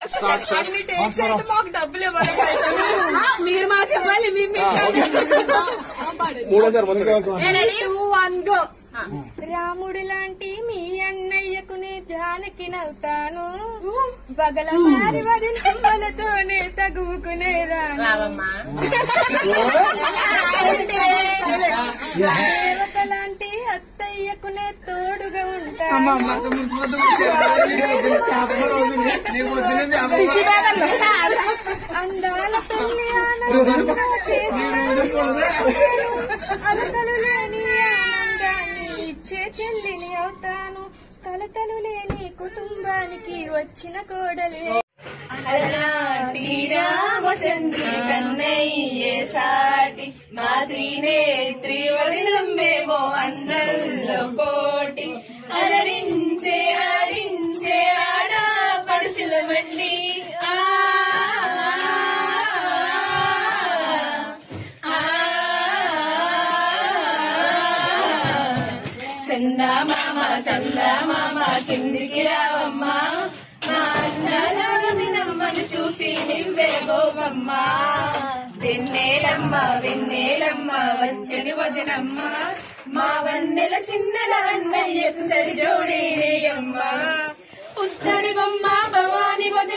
మాకు డబ్బులు ఇవ్వాలి, మీరు మాకు ఇవ్వాలి. రాముడు లాంటి మీ అన్నయ్యకు నే జానకి నవ్వుతాను, బగలమారి వది నమ్మలతోనే తగువుకునే రావమ్మా. దేవత లాంటి అత్తయ్యకు నే తోడుగా ఉంటాను, అందాల పెళ్లి ఆనందంగా చేస్తాను, అలకలు లేని ఆనందాన్ని ఇచ్చే చెల్లిని అవుతాను, కలతలు లేని కుటుంబానికి వచ్చిన కోడలే. అలాంటి రామచంద్రుడి కన్నయ్యే సాటి మా త్రినేత్రి వదినమ్మేమో అందరిలో పోటీ, అలరించే ఆడించే ఆడ పడుచుల మండి చందమామ చందమామ కిందికి రావమ్మా, మా అందాల వదినమ్మను చూసి నివ్వే గోపమ్మ. వెన్నెలమ్మ వెన్నెలమ్మ వచ్చని వదినమ్మ, మా వన్నెల చిన్నెల అన్నయ్యకు సరి జోడేయమ్మ. పుత్తడి బొమ్మ భవాని వదిన